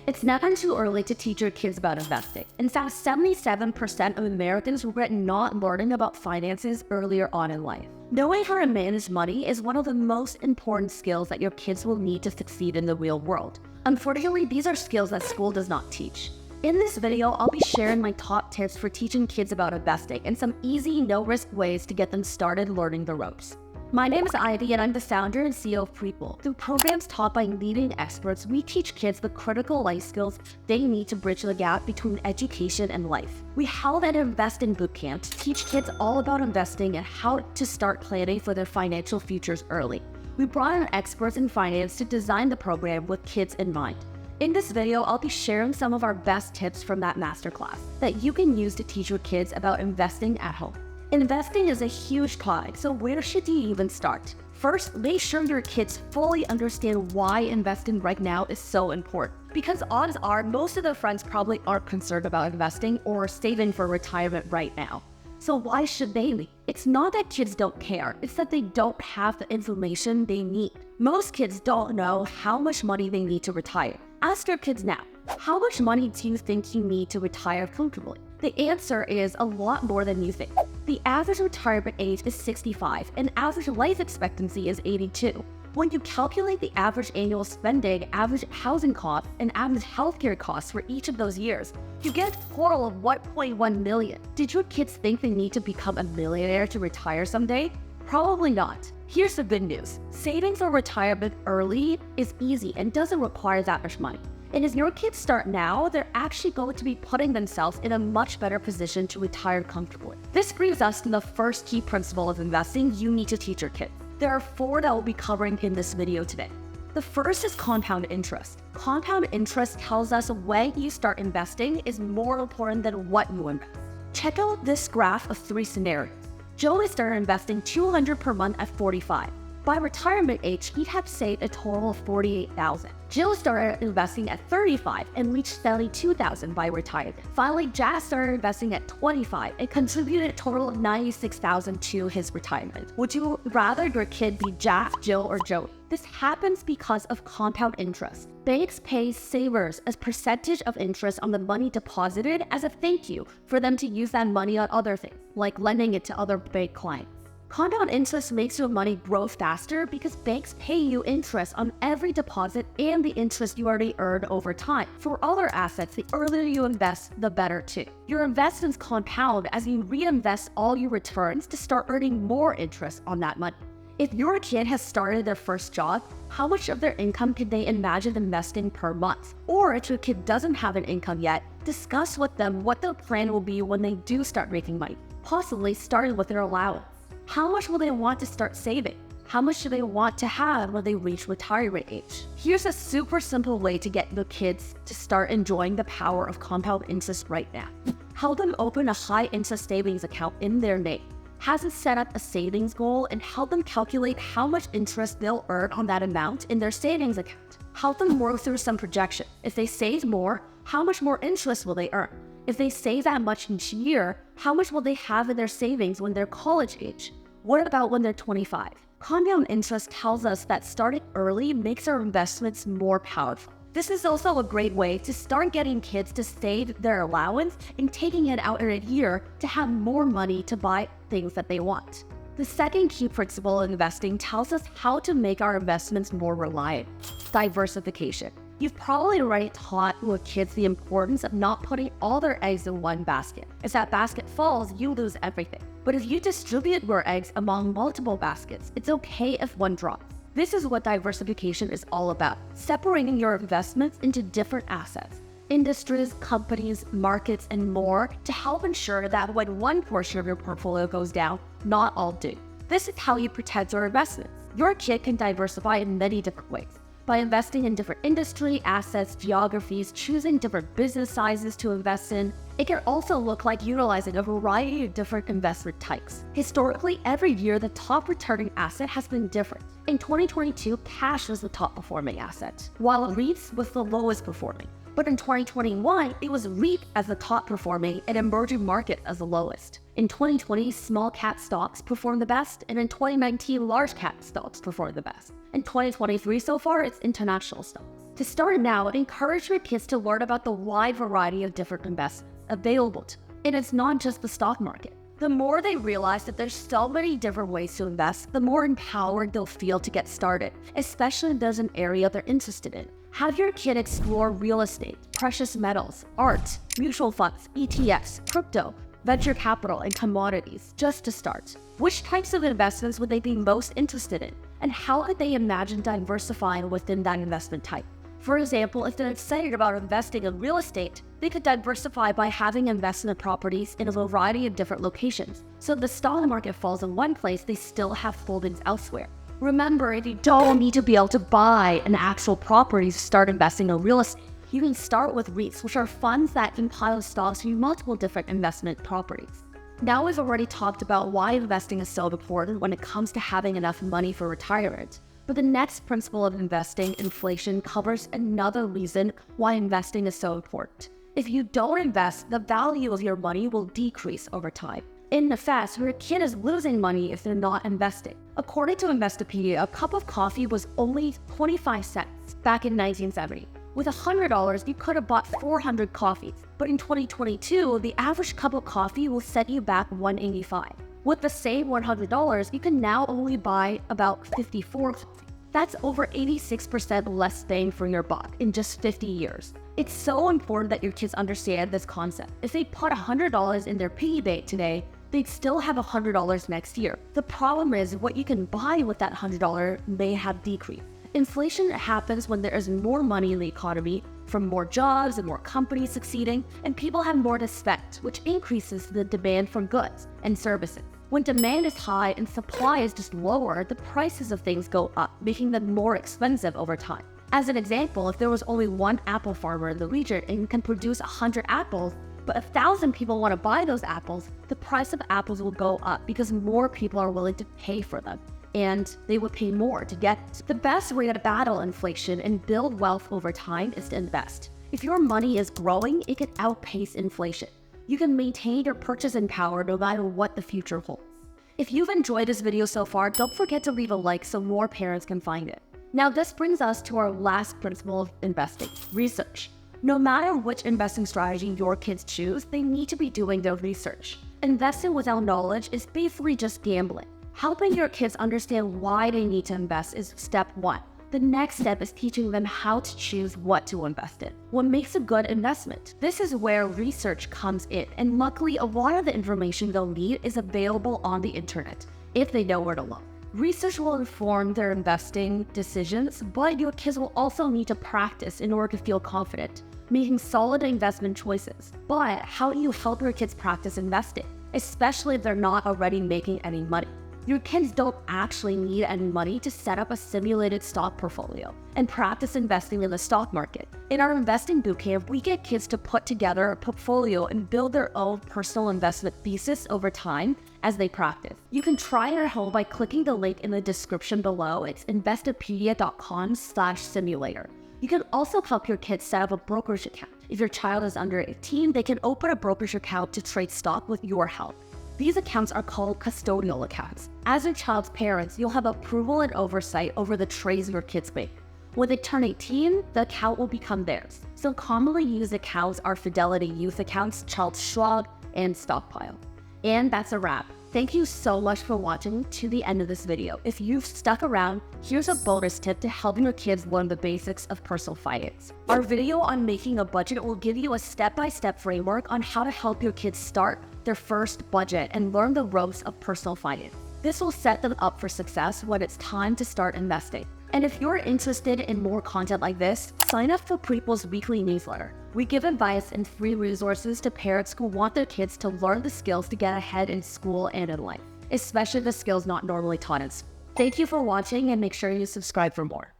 It's never too early to teach your kids about investing. In fact, 77% of Americans regret not learning about finances earlier on in life. Knowing how to manage money is one of the most important skills that your kids will need to succeed in the real world. Unfortunately, these are skills that school does not teach. In this video, I'll be sharing my top tips for teaching kids about investing and some easy, no-risk ways to get them started learning the ropes. My name is Ivy and I'm the founder and CEO of Prequel. Through programs taught by leading experts, we teach kids the critical life skills they need to bridge the gap between education and life. We held an investing bootcamp to teach kids all about investing and how to start planning for their financial futures early. We brought in experts in finance to design the program with kids in mind. In this video, I'll be sharing some of our best tips from that masterclass that you can use to teach your kids about investing at home. Investing is a huge topic, so where should you even start? First, make sure your kids fully understand why investing right now is so important. Because odds are most of their friends probably aren't concerned about investing or saving for retirement right now. So why should they be? It's not that kids don't care, it's that they don't have the information they need. Most kids don't know how much money they need to retire. Ask your kids now, how much money do you think you need to retire comfortably? The answer is a lot more than you think. The average retirement age is 65 and average life expectancy is 82. When you calculate the average annual spending, average housing costs, and average healthcare costs for each of those years, you get a total of $1.1 million. Did your kids think they need to become a millionaire to retire someday? Probably not. Here's the good news. Saving for retirement early is easy and doesn't require that much money. And as your kids start now, they're actually going to be putting themselves in a much better position to retire comfortably. This brings us to the first key principle of investing you need to teach your kids. There are 4 that we'll be covering in this video today. The first is compound interest. Compound interest tells us when you start investing is more important than what you invest. Check out this graph of 3 scenarios. Joe started investing $200 per month at 45. By retirement age, he'd have saved a total of $48,000. Jill started investing at 35 and reached $72,000 by retirement. Finally, Jack started investing at 25 and contributed a total of $96,000 to his retirement. Would you rather your kid be Jack, Jill, or Joey? This happens because of compound interest. Banks pay savers a percentage of interest on the money deposited as a thank you for them to use that money on other things, like lending it to other bank clients. Compound interest makes your money grow faster because banks pay you interest on every deposit and the interest you already earned over time. For other assets, the earlier you invest, the better too. Your investments compound as you reinvest all your returns to start earning more interest on that money. If your kid has started their first job, how much of their income can they imagine investing per month? Or if your kid doesn't have an income yet, discuss with them what their plan will be when they do start making money, possibly starting with their allowance. How much will they want to start saving? How much do they want to have when they reach retirement age? Here's a super simple way to get the kids to start enjoying the power of compound interest right now. Help them open a high interest savings account in their name. Have them set up a savings goal and help them calculate how much interest they'll earn on that amount in their savings account. Help them work through some projection. If they save more, how much more interest will they earn? If they save that much each year, how much will they have in their savings when they're college age? What about when they're 25? Compound interest tells us that starting early makes our investments more powerful. This is also a great way to start getting kids to save their allowance and taking it out in a year to have more money to buy things that they want. The second key principle in investing tells us how to make our investments more reliable. Diversification. You've probably already taught your kids the importance of not putting all their eggs in one basket. If that basket falls, you lose everything. But if you distribute your eggs among multiple baskets, it's okay if one drops. This is what diversification is all about, separating your investments into different assets, industries, companies, markets, and more to help ensure that when one portion of your portfolio goes down, not all do. This is how you protect your investments. Your kid can diversify in many different ways. By investing in different industry, assets, geographies, choosing different business sizes to invest in, it can also look like utilizing a variety of different investment types. Historically, every year the top returning asset has been different. In 2022, cash was the top performing asset, while REITs was the lowest performing. But in 2021, it was REIT as the top performing and emerging market as the lowest. In 2020, small cap stocks performed the best, and in 2019, large cap stocks performed the best. In 2023 so far, it's international stocks. To start now, encourage your kids to learn about the wide variety of different investments available to them. And it's not just the stock market. The more they realize that there's so many different ways to invest, the more empowered they'll feel to get started, especially if there's an area they're interested in. Have your kid explore real estate, precious metals, art, mutual funds, ETFs, crypto, venture capital, and commodities, just to start. Which types of investments would they be most interested in? And how could they imagine diversifying within that investment type? For example, if they're excited about investing in real estate, they could diversify by having investment properties in a variety of different locations. So if the stock market falls in one place, they still have holdings elsewhere. Remember, if you don't need to be able to buy an actual property to start investing in real estate, you can start with REITs, which are funds that compile stocks from multiple different investment properties. Now we've already talked about why investing is so important when it comes to having enough money for retirement. But the next principle of investing, inflation, covers another reason why investing is so important. If you don't invest, the value of your money will decrease over time. In effect, your kid is losing money if they're not investing. According to Investopedia, a cup of coffee was only 25 cents back in 1970. With $100, you could have bought 400 coffees. But in 2022, the average cup of coffee will set you back $185. With the same $100, you can now only buy about 54 coffees. That's over 86% less bang for your buck in just 50 years. It's so important that your kids understand this concept. If they put $100 in their piggy bank today, they'd still have $100 next year. The problem is what you can buy with that $100 may have decreased. Inflation happens when there is more money in the economy, from more jobs and more companies succeeding, and people have more to spend, which increases the demand for goods and services. When demand is high and supply is just lower, the prices of things go up, making them more expensive over time. As an example, if there was only one apple farmer in the region and can produce 100 apples, but 1,000 people want to buy those apples, the price of apples will go up because more people are willing to pay for them, and they would pay more to get it. The best way to battle inflation and build wealth over time is to invest. If your money is growing, it can outpace inflation. You can maintain your purchasing power no matter what the future holds. If you've enjoyed this video so far, don't forget to leave a like so more parents can find it. Now this brings us to our last principle of investing, research. No matter which investing strategy your kids choose, they need to be doing their research. Investing without knowledge is basically just gambling. Helping your kids understand why they need to invest is step one. The next step is teaching them how to choose what to invest in. What makes a good investment? This is where research comes in, and luckily a lot of the information they'll need is available on the internet, if they know where to look. Research will inform their investing decisions, but your kids will also need to practice in order to feel confident, making solid investment choices. But how do you help your kids practice investing, especially if they're not already making any money? Your kids don't actually need any money to set up a simulated stock portfolio and practice investing in the stock market. In our investing bootcamp, we get kids to put together a portfolio and build their own personal investment thesis over time as they practice. You can try it at home by clicking the link in the description below. It's investopedia.com/simulator. You can also help your kids set up a brokerage account. If your child is under 18, they can open a brokerage account to trade stock with your help. These accounts are called custodial accounts. As your child's parents, you'll have approval and oversight over the trades your kids make. When they turn 18, the account will become theirs. Some commonly used accounts are Fidelity Youth accounts, Charles Schwab, and Stockpile. And that's a wrap. Thank you so much for watching to the end of this video. If you've stuck around, here's a bonus tip to helping your kids learn the basics of personal finance. Our video on making a budget will give you a step-by-step framework on how to help your kids start their first budget and learn the ropes of personal finance. This will set them up for success when it's time to start investing. And if you're interested in more content like this, sign up for Prequel's weekly newsletter. We give advice and free resources to parents who want their kids to learn the skills to get ahead in school and in life, especially the skills not normally taught in school. Thank you for watching, and make sure you subscribe for more.